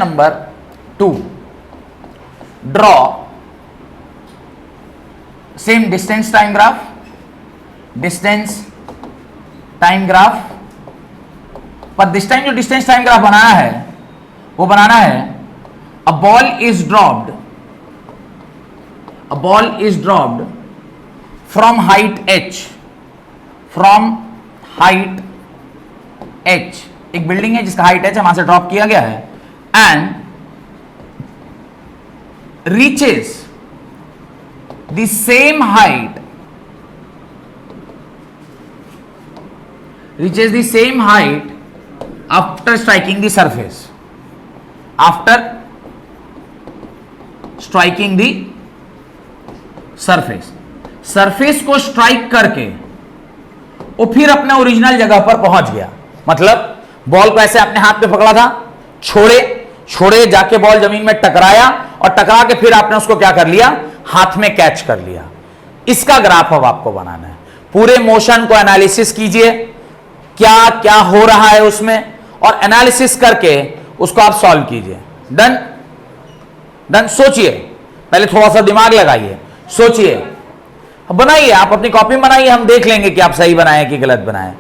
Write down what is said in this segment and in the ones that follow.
Number 2, draw same distance time graph, distance time graph, पर this time जो distance time graph बनाना है वो बनाना है a ball is dropped from height h, from height h, एक building है जिसका height h है, वहां से ड्रॉप किया गया है, and reaches the same height, after striking the surface, surface को स्ट्राइक करके वो फिर अपने ओरिजिनल जगह पर पहुंच गया। मतलब बॉल को ऐसे अपने हाथ पे पकड़ा था, छोड़े जाके बॉल जमीन में टकराया और टकरा के फिर आपने उसको क्या कर लिया, हाथ में कैच कर लिया। इसका ग्राफ अब आपको बनाना है। पूरे मोशन को एनालिसिस कीजिए, क्या क्या हो रहा है उसमें, और एनालिसिस करके उसको आप सॉल्व कीजिए। डन। सोचिए, पहले थोड़ा सा दिमाग लगाइए, सोचिए, बनाइए, आप अपनी कॉपी में बनाइए, हम देख लेंगे कि आप सही बनाए कि गलत बनाए।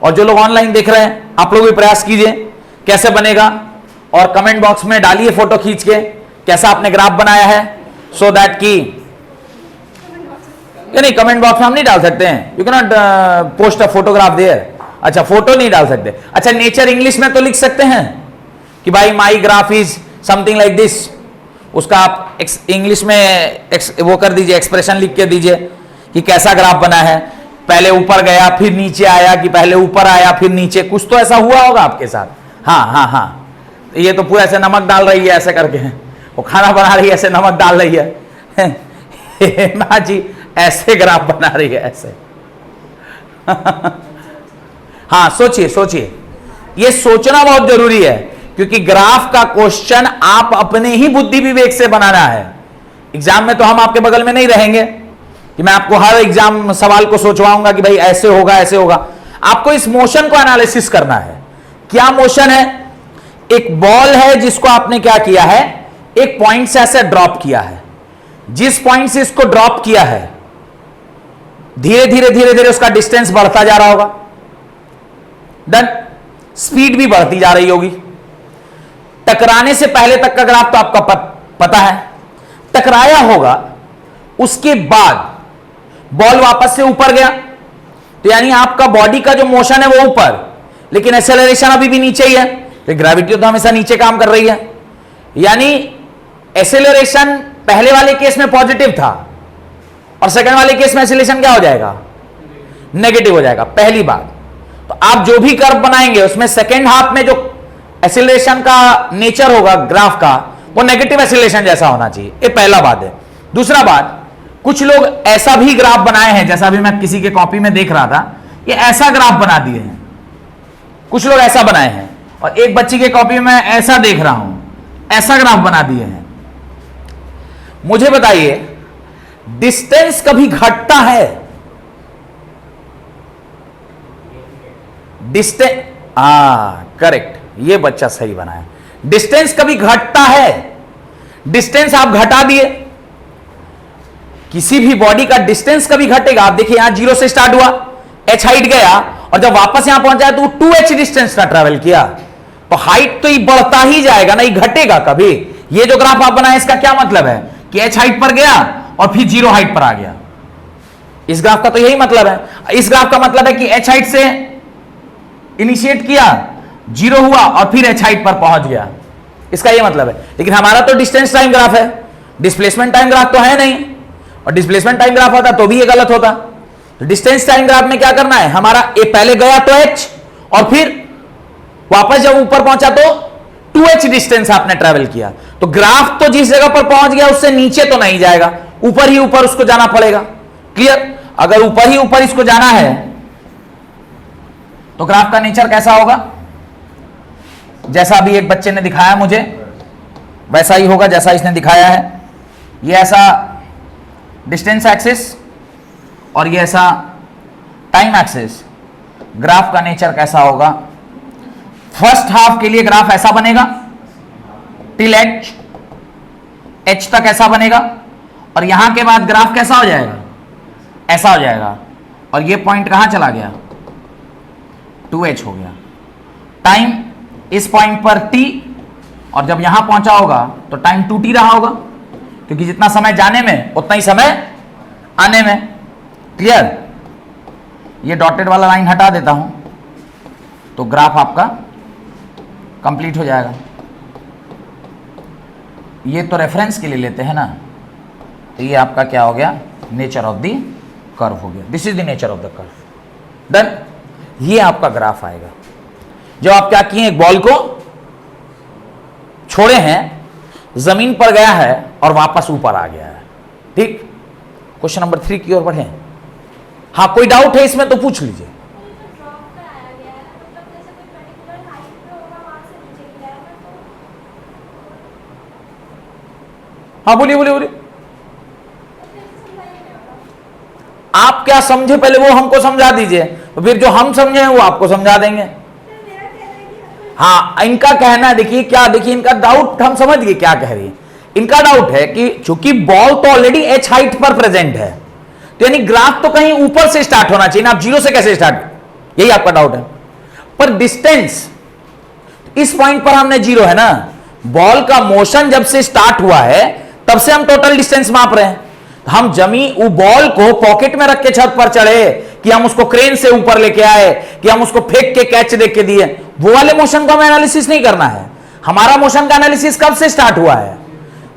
और जो लोग ऑनलाइन देख रहे हैं, आप लोग भी प्रयास कीजिए कैसे बनेगा, और कमेंट बॉक्स में डालिए फोटो खींच के कैसा आपने ग्राफ बनाया है, सो दैट कि नहीं, कमेंट बॉक्स में हम नहीं डाल सकते हैं, you can not post a photograph there. अच्छा, फोटो नहीं डाल सकते। अच्छा, नेचर इंग्लिश में तो लिख सकते हैं कि भाई my graph is something like this, उसका आप इंग्लिश में वो कर दीजिए, एक्सप्रेशन लिख के दीजिए कि कैसा ग्राफ बना है, पहले ऊपर गया फिर नीचे आया, कि पहले ऊपर आया फिर नीचे, कुछ तो ऐसा हुआ होगा आपके साथ। हाँ, ये तो पूरा ऐसे नमक डाल रही है ऐसे करके, वो खाना बना रही है ऐसे नमक डाल रही है ना जी, ऐसे ग्राफ बना रही है ऐसे हाँ, सोचिए, ये सोचना बहुत जरूरी है, क्योंकि ग्राफ का क्वेश्चन आप अपने ही बुद्धि विवेक से बनाना है। एग्जाम में तो हम आपके बगल में नहीं रहेंगे कि मैं आपको हर एग्जाम सवाल को सोचवाऊंगा कि भाई ऐसे होगा ऐसे होगा। आपको इस मोशन को एनालिसिस करना है। क्या मोशन है? एक बॉल है जिसको आपने क्या किया है, एक पॉइंट से ऐसे ड्रॉप किया है। जिस पॉइंट से इसको ड्रॉप किया है, धीरे धीरे उसका डिस्टेंस बढ़ता जा रहा होगा। डन। स्पीड भी बढ़ती जा रही होगी। टकराने से पहले तक का ग्राफ तो आपका पता है, टकराया होगा, उसके बाद बॉल वापस से ऊपर गया, तो यानी आपका बॉडी का जो मोशन है वो ऊपर, लेकिन एक्सेलरेशन अभी भी नीचे ही है, तो ग्रेविटी तो हमेशा नीचे काम कर रही है। यानी एक्सेलरेशन पहले वाले केस में पॉजिटिव था और सेकंड वाले केस में एक्सेलरेशन क्या हो जाएगा, नेगेटिव हो जाएगा। पहली बात तो आप जो भी कर्व बनाएंगे उसमें सेकंड हाफ में जो एक्सेलरेशन का नेचर होगा ग्राफ का, वो नेगेटिव एक्सेलरेशन जैसा होना चाहिए। ये पहला बात है। दूसरा बात, कुछ लोग ऐसा भी ग्राफ बनाए हैं, जैसा भी मैं किसी के कॉपी में देख रहा था, ये ऐसा ग्राफ बना दिए हैं, कुछ लोग ऐसा बनाए हैं, और एक बच्ची के कॉपी में ऐसा देख रहा हूं, ऐसा ग्राफ बना दिए हैं। मुझे बताइए, डिस्टेंस कभी घटता है? करेक्ट, ये बच्चा सही बनाया। डिस्टेंस कभी घटता है? डिस्टेंस आप घटा दिए, किसी भी बॉडी का डिस्टेंस कभी घटेगा? आप देखिए, यहां 0 से स्टार्ट हुआ, h हाइट गया, और जब वापस यहां पहुंचा तो 2h डिस्टेंस का ट्रेवल किया, तो हाइट तो ये बढ़ता ही जाएगा, नहीं घटेगा कभी। ये जो ग्राफ आप बनाए, इसका क्या मतलब है कि h हाइट पर गया और फिर 0 हाइट पर आ गया। इस ग्राफ का तो यही मतलब है। इस ग्राफ का मतलब है कि h हाइट से इनिशिएट किया, 0 हुआ और फिर h हाइट पर पहुंच गया, इसका यह मतलब है। लेकिन हमारा तो डिस्टेंस टाइम ग्राफ है, डिस्प्लेसमेंट टाइम ग्राफ तो है नहीं, और डिस्प्लेसमेंट टाइम ग्राफ होता तो भी ये गलत होता। तो डिस्टेंस टाइम ग्राफ में क्या करना है, हमारा ए पहले गया तो h, और फिर वापस जब ऊपर पहुंचा तो 2h डिस्टेंस आपने ट्रेवल किया। तो ग्राफ तो जिस जगह पर पहुंच गया उससे नीचे तो नहीं जाएगा, ऊपर ही ऊपर उसको जाना पड़ेगा। क्लियर? अगर ऊपर ही ऊपर इसको जाना है तो ग्राफ का नेचर कैसा होगा? जैसा अभी एक बच्चे ने दिखाया मुझे, वैसा ही होगा जैसा इसने दिखाया है। ये ऐसा डिस्टेंस एक्सिस और ये ऐसा टाइम एक्सिस। ग्राफ का नेचर कैसा होगा? फर्स्ट हाफ के लिए ग्राफ ऐसा बनेगा, टिल एच, एच तक ऐसा बनेगा और यहां के बाद ग्राफ कैसा हो जाएगा, ऐसा हो जाएगा और ये पॉइंट कहां चला गया, 2h हो गया। टाइम इस पॉइंट पर t और जब यहां पहुंचा होगा तो टाइम 2t रहा होगा, क्योंकि जितना समय जाने में उतना ही समय आने में। क्लियर? ये डॉटेड वाला लाइन हटा देता हूं तो ग्राफ आपका कंप्लीट हो जाएगा। ये तो रेफरेंस के लिए लेते हैं ना, तो ये आपका क्या हो गया, नेचर ऑफ द कर्व हो गया। This is the nature of the curve. Done. ये आपका ग्राफ आएगा। जब आप क्या किए, एक बॉल को छोड़े हैं, जमीन पर गया है और वापस ऊपर आ गया है। ठीक, क्वेश्चन नंबर 3 की ओर बढ़े। हाँ, कोई डाउट है इसमें तो पूछ लीजिए। हाँ बोलिए बोलिए बोलिए। आप क्या समझे पहले वो हमको समझा दीजिए, तो फिर जो हम समझे हैं वो आपको समझा देंगे। हाँ, इनका कहना है, देखिए क्या, देखिए इनका डाउट हम समझ गए क्या कह रही है। इनका डाउट है कि चूंकि बॉल तो ऑलरेडी h हाइट पर प्रेजेंट है, तो यानी ग्राफ तो कहीं ऊपर से स्टार्ट होना चाहिए ना, आप जीरो से कैसे स्टार्ट, यही आपका डाउट है। पर डिस्टेंस इस पॉइंट पर हमने जीरो है ना, बॉल का मोशन जब से स्टार्ट हुआ है तब से हम टोटल डिस्टेंस माप रहे हैं। हम जमीन बॉल को पॉकेट में रख के छत पर चढ़े, कि हम उसको क्रेन से ऊपर लेके आए, कि हम उसको फेंक के कैच देके के दिए, वो वाले मोशन का हमें एनालिसिस नहीं करना है। हमारा मोशन का एनालिसिस कब से स्टार्ट हुआ है,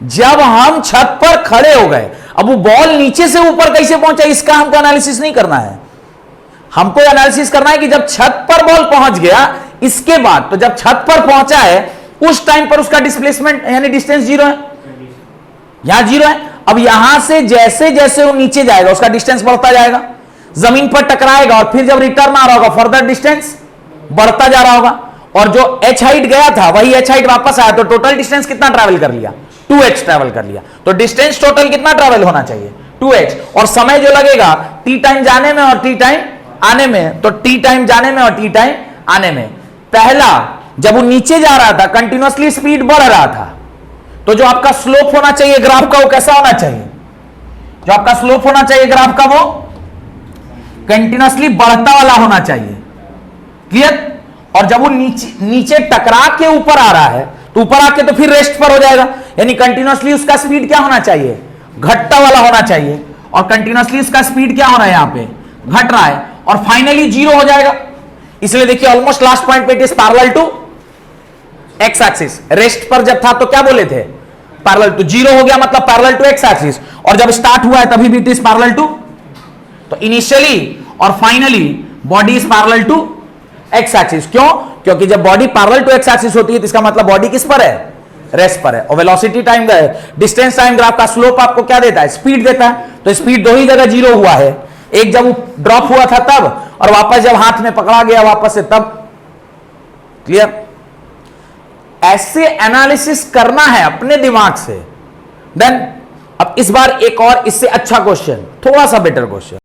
जब हम छत पर खड़े हो गए। अब वो बॉल नीचे से ऊपर कैसे पहुंचा, इसका हमको एनालिसिस नहीं करना है। हमको एनालिसिस करना है कि जब छत पर बॉल पहुंच गया, इसके बाद तो जब छत पर पहुंचा है उस टाइम पर उसका डिस्प्लेसमेंट यानी डिस्टेंस जीरो है, यहां जीरो है। अब यहां से जैसे जैसे वो नीचे जाएगा उसका डिस्टेंस बढ़ता जाएगा, जमीन पर टकराएगा और फिर जब रिटर्न आ रहा होगा फर्दर डिस्टेंस बढ़ता जा रहा होगा। और जो h हाइट गया था वही h हाइट वापस आया, तो टोटल डिस्टेंस कितना ट्रैवल कर लिया, 2h ट्रैवल कर लिया। तो डिस्टेंस टोटल कितना ट्रैवल होना चाहिए, 2h। और समय जो लगेगा t टाइम जाने में और t टाइम आने में, तो t टाइम जाने में और t टाइम आने में। पहला जब वो नीचे जा रहा था कंटिन्यूअसली स्पीड बढ़ रहा था, तो जो आपका स्लोप होना चाहिए ग्राफ का वो कैसा होना चाहिए, जो आपका स्लोप होना चाहिए ग्राफ का वो कंटिन्यूअसली बढ़ता वाला होना चाहिए। क्लियर? और जब वो नीचे टकरा के ऊपर आ रहा है तो ऊपर आके तो फिर रेस्ट पर हो जाएगा, यानी कंटिन्यूअसली उसका स्पीड क्या होना चाहिए, घटता वाला होना चाहिए। और कंटिन्यूअसली उसका स्पीड क्या हो रहा है, यहां पे घट रहा है और फाइनली जीरो हो जाएगा। इसलिए देखिए ऑलमोस्ट लास्ट पॉइंट पे it is parallel to x axis. Rest पर जब था तो क्या बोले थे, पैरेलल टू, जीरो हो गया मतलब पैरेलल टू एक्स एक्सिस, और जब स्टार्ट हुआ है तभी भी इट इज पैरेलल टू। तो इनिशियली और finally body is parallel to x axis. क्यों? क्योंकि जब body parallel to x axis होती है तो इसका मतलब बॉडी किस पर है, रेस्ट पर है। और velocity time distance time graph का स्लोप आपको क्या देता है, स्पीड देता है। तो स्पीड दो ही जगह जीरो हुआ है, एक जब ड्रॉप हुआ था तब, और वापस जब हाथ में पकड़ा गया वापस से तब। क्लियर? ऐसे एनालिसिस करना है अपने दिमाग से। देन अब इस बार एक और इससे अच्छा क्वेश्चन, थोड़ा सा बेटर क्वेश्चन।